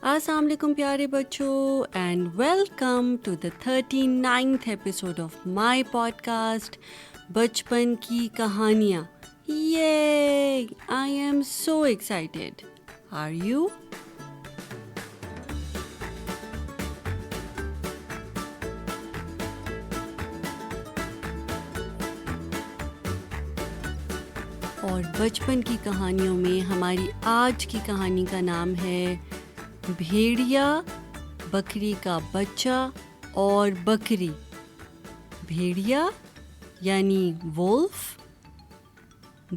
السلام علیکم پیارے بچوں and welcome to the 39th episode of my podcast بچپن کی کہانیاں. Yay I am so excited. Are you? اور بچپن کی کہانیوں میں ہماری آج کی کہانی کا نام ہے بھیڑیا، بکری کا بچہ اور بکری. بھیڑیا یعنی وولف،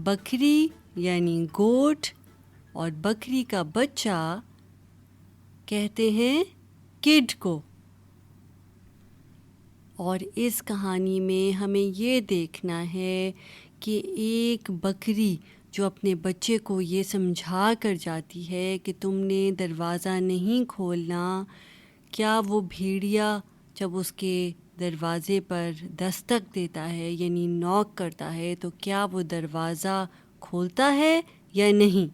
بکری یعنی گوٹ اور بکری کا بچہ کہتے ہیں کڈ کو. اور اس کہانی میں ہمیں یہ دیکھنا ہے کہ ایک بکری جو اپنے بچے کو یہ سمجھا کر جاتی ہے کہ تم نے دروازہ نہیں کھولنا، کیا وہ بھیڑیا جب اس کے دروازے پر دستک دیتا ہے یعنی نوک کرتا ہے تو کیا وہ دروازہ کھولتا ہے یا نہیں؟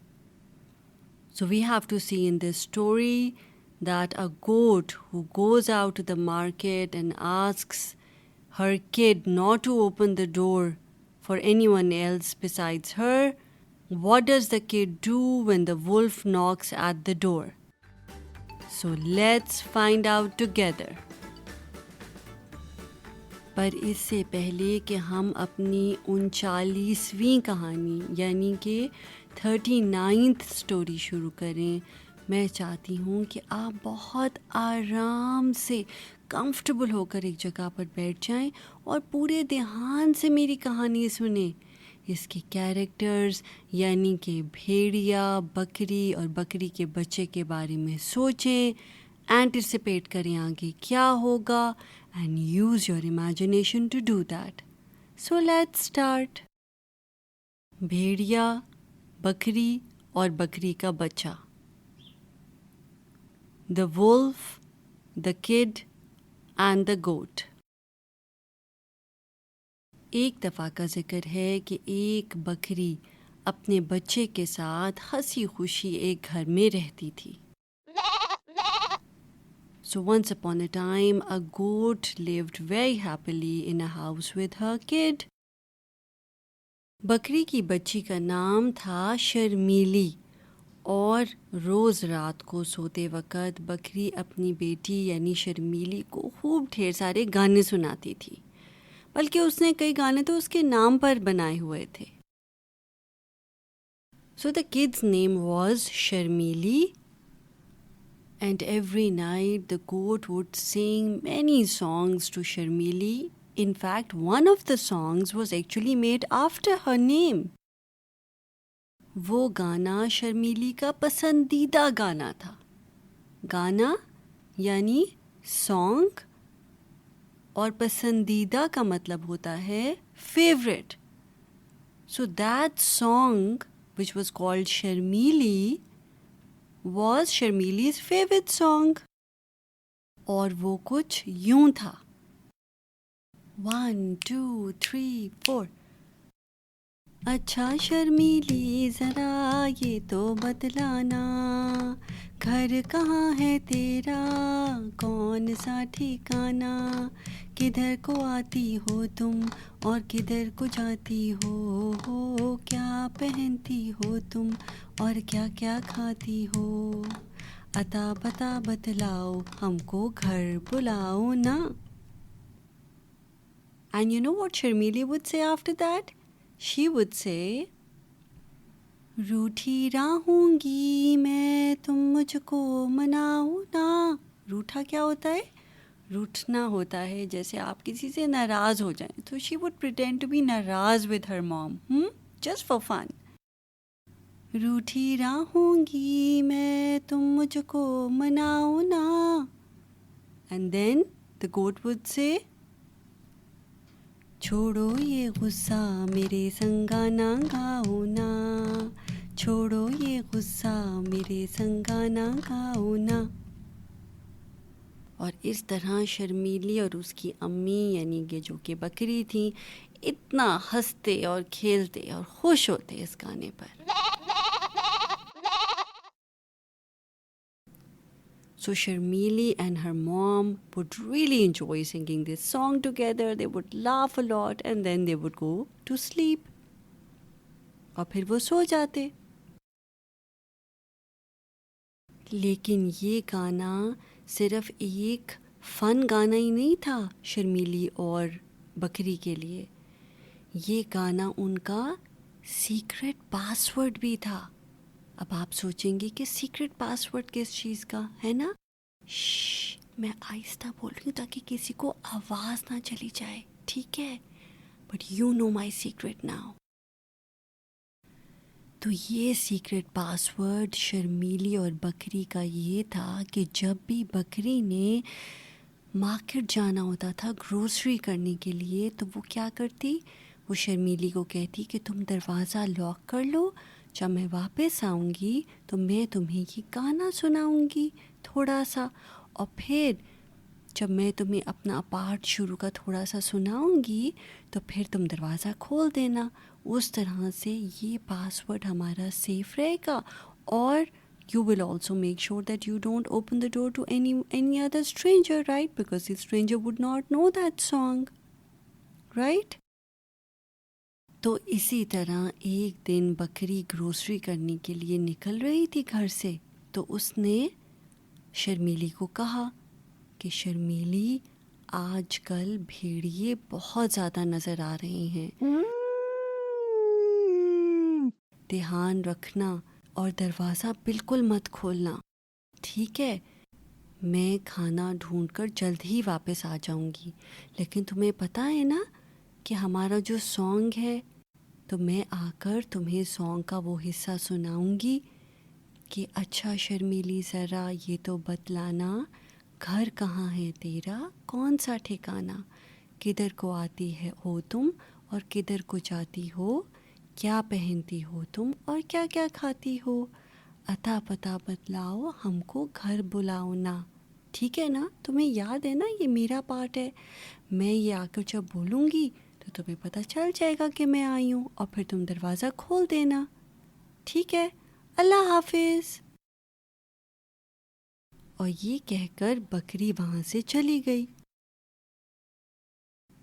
So we have to see in this story that a goat who goes out to the market and asks her kid not to open the door for anyone else besides her, what does the kid do when the wolf knocks at the door? So let's find out together. پر اس سے پہلے کہ ہم اپنی 39ویں کہانی یعنی کہ 39th story شروع کریں، میں چاہتی ہوں کہ آپ بہت آرام سے کمفرٹیبل ہو کر ایک جگہ پر بیٹھ جائیں اور پورے دھیان سے میری کہانی سنیں. اس کے کیریکٹرز یعنی کہ بھیڑیا، بکری اور بکری کے بچے کے بارے میں سوچیں، اینٹیسپیٹ کریں آگے کیا ہوگا and use your imagination to do that. So let's start. بھیڑیا، بکری اور بکری کا بچہ. The wolf, the kid and the goat. ایک دفعہ کا ذکر ہے کہ ایک بکری اپنے بچے کے ساتھ ہنسی خوشی ایک گھر میں رہتی تھی. So once upon a time, a goat lived very happily in a house with her kid. بکری کی بچی کا نام تھا شرمیلی، اور روز رات کو سوتے وقت بکری اپنی بیٹی یعنی شرمیلی کو خوب ڈھیر سارے گانے سناتی تھی، بلکہ اس نے کئی گانے تو اس کے نام پر بنائے ہوئے تھے. So the kid's name was Sharmili. And every night the goat would sing many songs to Sharmili. In fact, one of the songs was actually made after her name. وہ گانا شرمیلی کا پسندیدہ گانا تھا. گانا یعنی سانگ، اور پسندیدہ کا مطلب ہوتا ہے favourite. So that song which was called Sharmili was Sharmili's favorite song. اور وہ کچھ یوں تھا. 1 2 3 4. اچھا شرمیلی ذرا یہ تو بتلانا، گھر کہاں ہے تیرا، کون سا ٹھکانا، کدھر کو آتی ہو تم اور کدھر کو جاتی ہو، کیا پہنتی ہو تم اور کیا کیا کھاتی ہو، عطا بتا بتلاؤ ہم کو گھر بلاؤ نا. And you know what Sharmili would say after that? She would say, روٹھی رہوں گی میں تم مجھ کو مناؤ نا. روٹھا کیا ہوتا ہے؟ روٹھنا ہوتا ہے جیسے آپ کسی سے ناراض ہو جائیں. تو she would pretend to be ناراض with her mom, just for fun. روٹھی رہوں گی میں تم مجھ کو مناؤ نا. And then the goat would say, چھوڑو یہ غصہ میرے سنگانا گاؤ نا، چھوڑو یہ غصہ میرے سنگانا گاؤ نا. اور اس طرح شرمیلی اور اس کی امی یعنی کہ جو کہ بکری تھیں اتنا ہنستے اور کھیلتے اور خوش ہوتے اس گانے پر. So Sharmili and her mom would really enjoy singing this song together. They would laugh a lot and then they would go to sleep. اور پھر وہ سو جاتے. لیکن یہ گانا صرف ایک فن گانا ہی نہیں تھا شرمیلی اور بکری کے لیے. یہ گانا ان کا سیکرٹ پاسورڈ بھی تھا. اب آپ سوچیں گے کہ سیکرٹ پاسورڈ کس چیز کا ہے نا؟ میں آہستہ بول رہی ہوں تاکہ کسی کو آواز نہ چلی جائے، ٹھیک ہے؟ But you know my secret now. تو یہ سیکرٹ پاسورڈ شرمیلی اور بکری کا یہ تھا کہ جب بھی بکری نے مارکیٹ جانا ہوتا تھا گروسری کرنے کے لیے تو وہ کیا کرتی؟ وہ شرمیلی کو کہتی کہ تم دروازہ لاک کر لو، جب میں واپس آؤں گی تو میں تمہیں یہ گانا سناؤں گی تھوڑا سا، اور پھر جب میں تمہیں اپنا پارٹ شروع کا تھوڑا سا سناؤں گی تو پھر تم دروازہ کھول دینا. اس طرح سے یہ پاسورڈ ہمارا سیف رہے گا، اور you will also make sure that you don't open the door to any other stranger, right? Because the stranger would not know that song, right? تو اسی طرح ایک دن بکری گروسری کرنے کے لیے نکل رہی تھی گھر سے، تو اس نے شرمیلی کو کہا کہ شرمیلی آج کل بھیڑیے بہت زیادہ نظر آ رہے ہیں، دھیان رکھنا اور دروازہ بالکل مت کھولنا، ٹھیک ہے؟ میں کھانا ڈھونڈ کر جلد ہی واپس آ جاؤں گی. لیکن تمہیں پتہ ہے نا کہ ہمارا جو سانگ ہے، تو میں آ کر تمہیں سانگ کا وہ حصہ سناؤں گی کہ اچھا شرمیلی ذرا یہ تو بتلانا گھر کہاں ہے تیرا، کون سا ٹھکانہ، کدھر کو آتی ہے ہو تم اور کدھر کو جاتی ہو، کیا پہنتی ہو تم اور کیا کیا کھاتی ہو، اتا پتہ بتلاؤ ہم کو گھر بلاؤ نا. ٹھیک ہے نا؟ تمہیں یاد ہے نا یہ میرا پارٹ ہے، میں یہ آ کر جب بولوں گی تو تمہیں پتہ چل جائے گا کہ میں آئی ہوں، اور پھر تم دروازہ کھول دینا، ٹھیک ہے؟ اللہ حافظ. اور یہ کہہ کر بکری وہاں سے چلی گئی.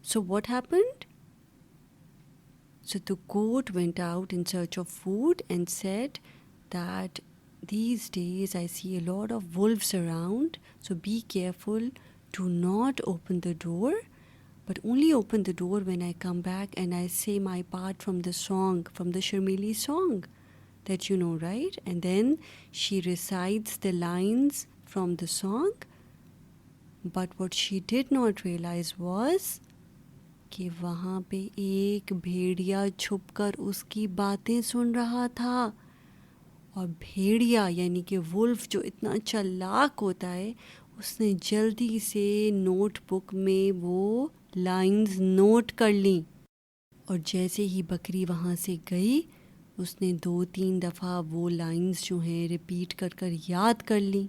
So what happened? So the goat went out in search of food and said that these days I see a lot of wolves around, so be careful, do not open the door, but only open the door when I come back and I say my part from the song, from the Sharmili song that you know, right? And then she recites the lines from the song, but what she did not realize was کہ وہاں پہ ایک بھیڑیا چھپ کر اس کی باتیں سن رہا تھا. اور بھیڑیا یعنی کہ وولف جو اتنا چالاک ہوتا ہے، اس نے جلدی سے نوٹ بک میں وہ لائنز نوٹ کر لیں، اور جیسے ہی بکری وہاں سے گئی اس نے 2-3 دفعہ وہ لائنز جو ہیں ریپیٹ کر کر یاد کر لیں.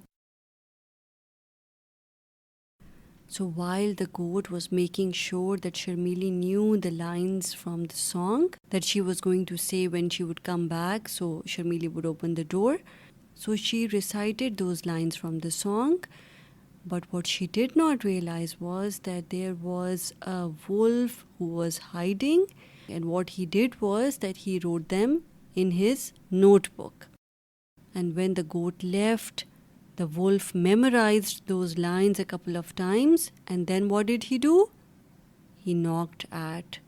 So while the goat was making sure that Sharmili knew the lines from the song that she was going to say when she would come back, so Sharmili would open the door. So she recited those lines from the song, but what she did not realize was that there was a wolf who was hiding, and what he did was that he wrote them in his notebook. And when the goat left, the wolf memorized those lines a couple of times, and then what did he do? He knocked at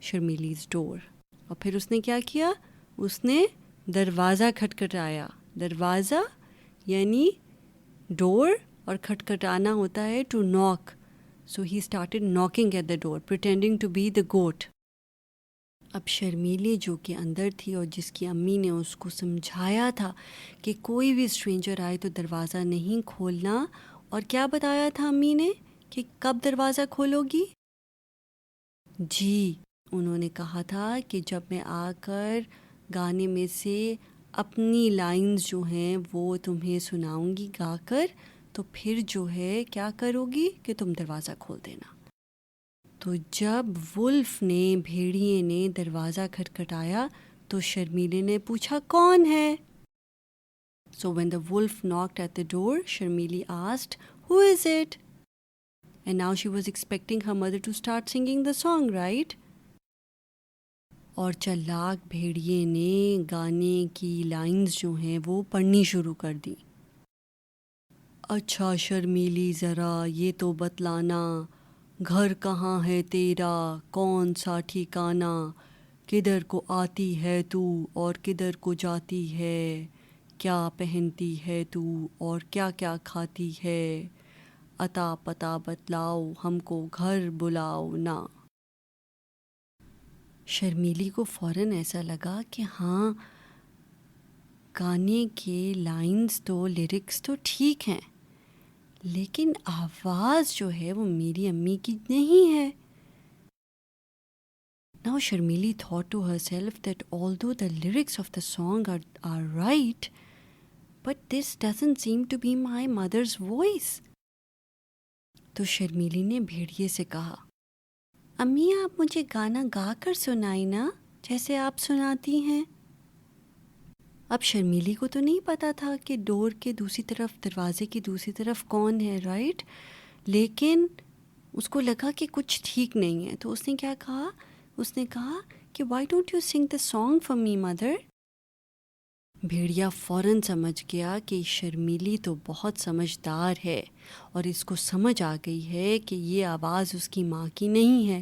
Sharmili's door. اور پھر اس نے کیا کیا؟ اس نے دروازہ کھٹکھٹایا. دروازہ یعنی ڈور، اور کھٹکھٹانا ہوتا ہے to knock. So he started knocking at the door, pretending to be the goat. اب شرمیلی جو کہ اندر تھی اور جس کی امی نے اس کو سمجھایا تھا کہ کوئی بھی اسٹرینجر آئے تو دروازہ نہیں کھولنا، اور کیا بتایا تھا امی نے کہ کب دروازہ کھولو گی؟ جی، انہوں نے کہا تھا کہ جب میں آ کر گانے میں سے اپنی لائنز جو ہیں وہ تمہیں سناؤں گی گا کر، تو پھر جو ہے کیا کرو گی کہ تم دروازہ کھول دینا. تو جب وولف نے، بھیڑیے نے دروازہ کھٹکھٹایا تو شرمیلی نے پوچھا کون ہے؟ So when the wolf knocked at the door, Sharmili asked, "Who is it?" And now she was expecting her mother to start singing the song, right? اور چلاک بھیڑیے نے گانے کی لائنز جو ہیں وہ پڑھنی شروع کر دی. اچھا شرمیلی ذرا یہ تو بتلانا، گھر کہاں ہے تیرا، کون سا ٹھکانہ، کدھر کو آتی ہے تو اور کدھر کو جاتی ہے، کیا پہنتی ہے تو اور کیا کیا کھاتی ہے، عطا پتہ بتلاؤ ہم کو گھر بلاؤ نا. شرمیلی کو فوراً ایسا لگا کہ ہاں گانے کے لائنز تو لیرکس تو ٹھیک ہیں لیکن آواز جو ہے وہ میری امی کی نہیں ہے. Now Sharmili thought to herself that although the lyrics of the song are right, but this doesn't seem to be my mother's voice. تو شرمیلی نے بھیڑیے سے کہا، امی آپ مجھے گانا گا کر سنائی نا جیسے آپ سناتی ہیں. اب شرمیلی کو تو نہیں پتا تھا کہ ڈور کے دوسری طرف، دروازے کی دوسری طرف کون ہے، رائٹ؟ لیکن اس کو لگا کہ کچھ ٹھیک نہیں ہے. تو اس نے کیا کہا؟ اس نے کہا کہ Y don't you sing the song for me mother. بھیڑیا فوراً سمجھ گیا کہ شرمیلی تو بہت سمجھدار ہے اور اس کو سمجھ آ گئی ہے کہ یہ آواز اس کی ماں کی نہیں ہے.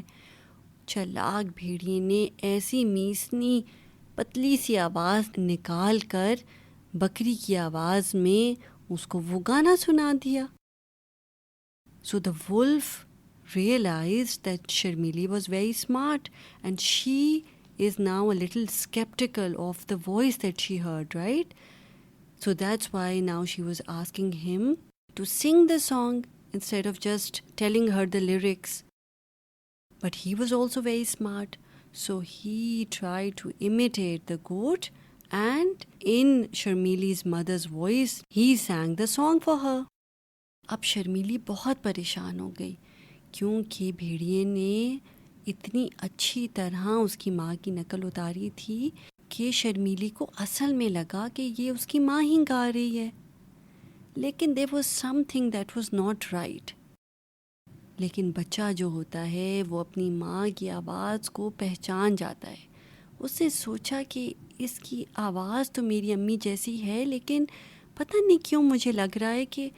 چلاک بھیڑیے نے ایسی میسنی پتلی سی آواز نکال کر بکری کی آواز میں اس کو وہ گانا سنا دیا. So the wolf realized that Sharmili was very smart and she is now a little skeptical of the voice that she heard, right? So that's why now she was asking him to sing the song instead of just telling her the lyrics. But he was also very smart, so he tried to imitate the goat and in Sharmili's mother's voice, he sang the song for her. اب شرمیلی بہت پریشان ہو گئی کیونکہ بھیڑیے نے اتنی اچھی طرح اس کی ماں کی نقل اتاری تھی کہ شرمیلی کو اصل میں لگا کہ یہ اس کی ماں ہی گا رہی ہے. لیکن there was something that was not right. لیکن بچہ جو ہوتا ہے وہ اپنی ماں کی آواز کو پہچان جاتا ہے. اس نے سوچا کہ اس کی آواز تو میری امی جیسی ہے لیکن پتہ نہیں کیوں مجھے لگ رہا ہے کہ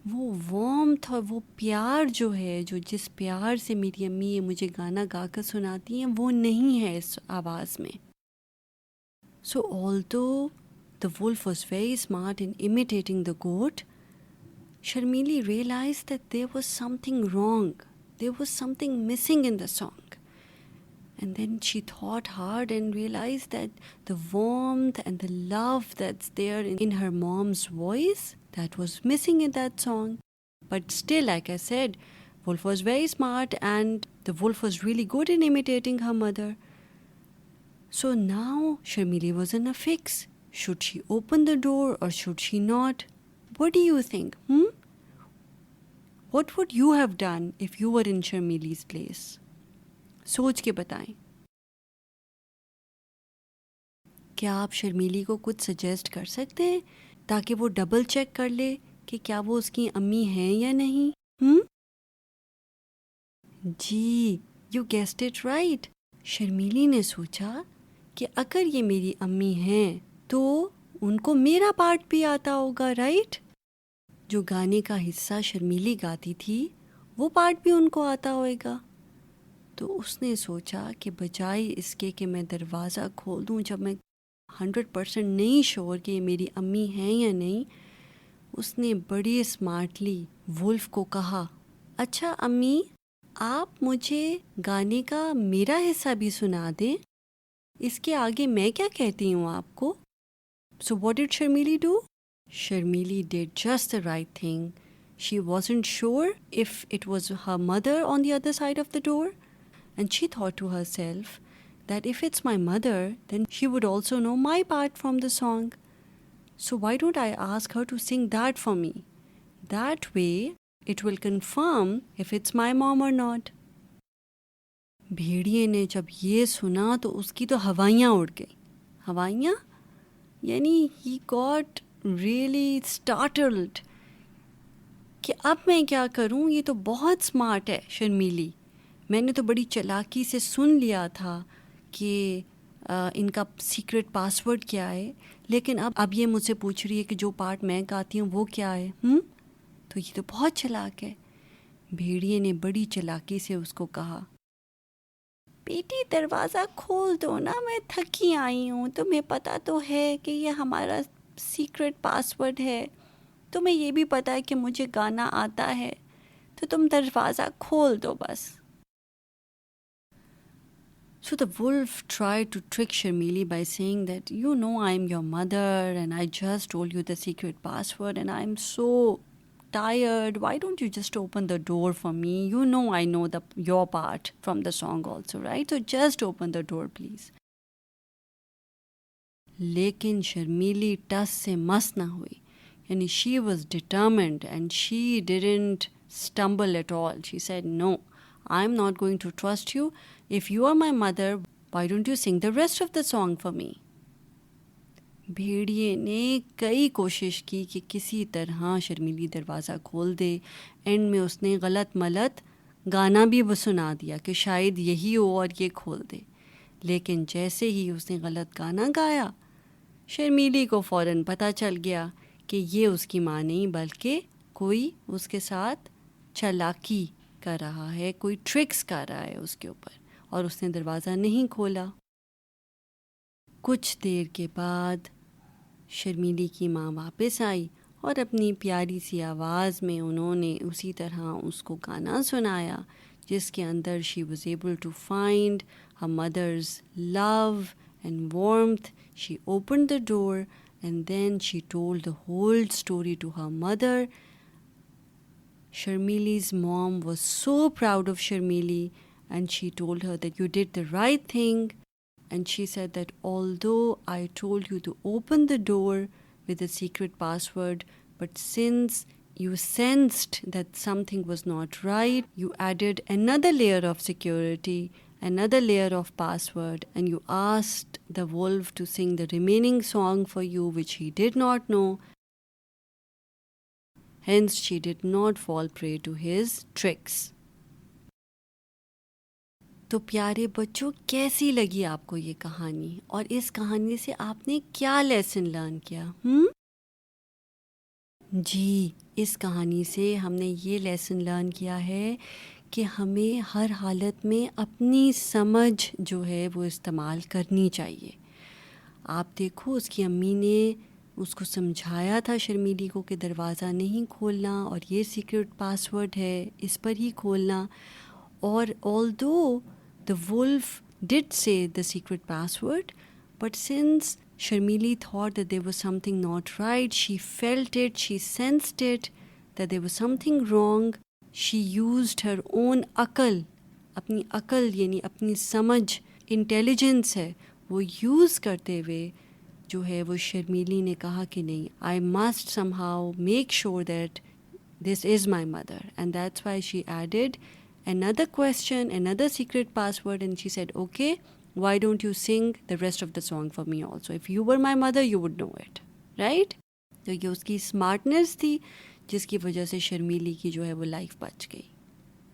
وہ وارمتھ اور وہ پیار جو ہے، جو جس پیار سے میری امی یہ مجھے گانا گا کر سناتی ہیں وہ نہیں ہے اس آواز میں. So although the wolf was very smart in imitating the goat, Sharmili realized that there was something wrong. There was something missing in the song. And then she thought hard and realized that the warmth and the love that's there in her mom's voice, that was missing in that song. But still, like I said, Wolf was very smart and the wolf was really good in imitating her mother. So now Sharmili was in a fix. Should she open the door or should she not? What do you think? What would you have done if you were in Sharmili's place? سوچ کے بتائیں. کیا آپ شرمیلی کو کچھ suggest کر سکتے ہیں تاکہ وہ ڈبل چیک کر لے کہ کیا وہ اس کی امی ہیں یا نہیں؟ جی، یو گیسڈ اٹ رائٹ. شرمیلی نے سوچا کہ اگر یہ میری امی ہیں تو ان کو میرا پارٹ بھی آتا ہوگا، رائٹ؟ جو گانے کا حصہ شرمیلی گاتی تھی وہ پارٹ بھی ان کو آتا ہوئے گا. تو اس نے سوچا کہ بجائے اس کے کہ میں دروازہ کھول دوں جب میں 100% نہیں شور کہ یہ میری امی ہیں یا نہیں، اس نے بڑی اسمارٹلی وولف کو کہا، اچھا امی آپ مجھے گانے کا میرا حصہ بھی سنا دیں، اس کے آگے میں کیا کہتی ہوں آپ کو. So what did Sharmili do? Sharmili did just the right thing. She wasn't sure if it was her mother on the other side of the door. And she thought to herself that if it's my mother, then she would also know my part from the song. So why don't I ask her to sing that for me? That way, it will confirm if it's my mom or not. بھیڑیے نے جب یہ سنا تو اس کی تو ہوائیاں اڑ گئی. ہوائیاں یعنی he got really startled کہ اب میں کیا کروں, یہ تو بہت اسمارٹ ہے شرمیلی, میں نے تو بڑی چلاکی سے سن لیا تھا کہ ان کا سیکرٹ پاسورڈ کیا ہے, لیکن اب یہ مجھ سے پوچھ رہی ہے کہ جو پارٹ میں گاتی ہوں وہ کیا ہے. تو یہ تو بہت چلاک ہے. بھیڑیے نے بڑی چلاکی سے اس کو کہا, بیٹی دروازہ کھول دو نا, میں تھکی آئی ہوں, تمہیں پتہ تو ہے کہ یہ ہمارا سیکرٹ پاسورڈ ہے, تمہیں یہ بھی پتہ ہے کہ مجھے گانا آتا ہے, تو تم دروازہ کھول دو بس. So the wolf tried to trick Sharmili by saying that, you know, I'm your mother and I just told you the secret password and I'm so tired. Why don't you just open the door for me? You know I know your part from the song also, right? So just open the door, please. لیکن شرمیلی ٹس سے مس نہ ہوئی. یعنی she was determined and she didn't stumble at all. She said, no, I'm not going to trust you. If you are my mother, why don't you sing the rest of the song for me? بھیڑیے نے کئی کوشش کی کہ کسی طرح شرمیلی دروازہ کھول دے. And میں اس نے غلط ملت گانا بھی سنا دیا کہ شاید یہی ہو اور یہ کھول دے. لیکن جیسے ہی اس نے غلط گانا گایا, شرمیلی کو فوراً پتہ چل گیا کہ یہ اس کی ماں نہیں بلکہ کوئی اس کے ساتھ چالاکی کر رہا ہے, کوئی ٹرکس کر رہا ہے اس کے اوپر, اور اس نے دروازہ نہیں کھولا. کچھ دیر کے بعد شرمیلی کی ماں واپس آئی اور اپنی پیاری سی آواز میں انہوں نے اسی طرح اس کو گانا سنایا جس کے اندر she was able to find her mother's love and warmth. She opened the door and then she told the whole story to her mother. Sharmili's mom was so proud of Sharmili and she told her that you did the right thing. And she said that although I told you to open the door with a secret password, but since you sensed that something was not right, you added another layer of security, another layer of password, and you asked the wolf to sing the remaining song for you, which he did not know. Hence, she did not fall prey to his tricks. تو پیارے بچوں, کیسی لگی آپ کو یہ کہانی, اور اس کہانی سے آپ نے کیا لیسن لرن کیا؟ جی, اس کہانی سے ہم نے یہ لیسن لرن کیا ہے کہ ہمیں ہر حالت میں اپنی سمجھ جو ہے وہ استعمال کرنی چاہیے. آپ دیکھو, اس کی امی نے اس کو سمجھایا تھا شرمیلی کو کہ دروازہ نہیں کھولنا اور یہ سیکرٹ پاسورڈ ہے, اس پر ہی کھولنا. اور although the wolf did say the secret password, but since Sharmili thought that there was something not right, she felt it, she sensed it, that there was something wrong. She used her own عقل, اپنی عقل یعنی اپنی سمجھ, intelligence ہے, وہ use کرتے ہوئے جو ہے وہ شرمیلی نے کہا کہ نہیں, I must somehow make sure that this is my mother. And that's why she added another question, another secret password, and she said, okay, why don't you sing the rest of the song for me also? If you were my mother, you would know it, right? تو یہ اس کی سمارٹنس تھی جس کی وجہ سے شرمیلی کی جو ہے وہ لائف بچ گئی,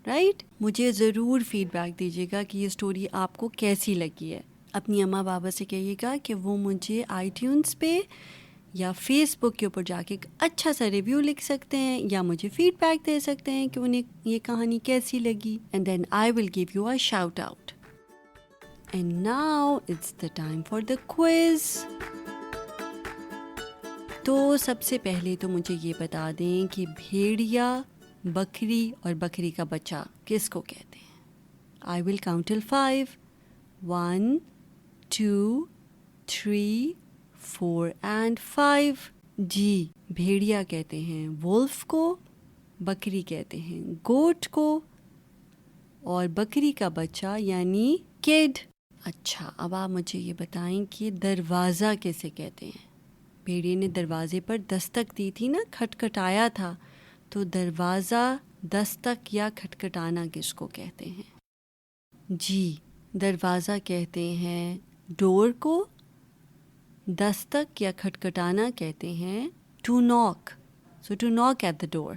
رائٹ؟ مجھے ضرور فیڈ بیک دیجیے گا کہ یہ سٹوری آپ کو کیسی لگی ہے. اپنی اماں بابا سے کہیے گا کہ وہ مجھے آئی ٹیونس پہ یا فیس بک کے اوپر جا کے ایک اچھا سا ریویو لکھ سکتے ہیں یا مجھے فیڈ بیک دے سکتے ہیں کہ انہیں یہ کہانی کیسی لگی, and then I will give you a shout out. And now it's the time for the quiz. تو سب سے پہلے تو مجھے یہ بتا دیں کہ بھیڑیا, بکری اور بکری کا بچہ کس کو کہتے ہیں؟ آئی ول کاؤنٹ ٹل 5. 1 2 3 4 and 5. جی, بھیڑیا کہتے ہیں وولف کو, بکری کہتے ہیں گوٹ کو, اور بکری کا بچہ یعنی کڈ. اچھا, اب آپ مجھے یہ بتائیں کہ دروازہ کیسے کہتے ہیں؟ بھیڑیے نے دروازے پر دستک دی تھی نا, کھٹکھٹایا تھا, تو دروازہ, دستک یا کھٹکھٹانا کس کو کہتے ہیں؟ جی, دروازہ کہتے ہیں ڈور کو, دستک یا کھٹکھٹانا کہتے ہیں to knock. So to knock at the door.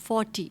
40.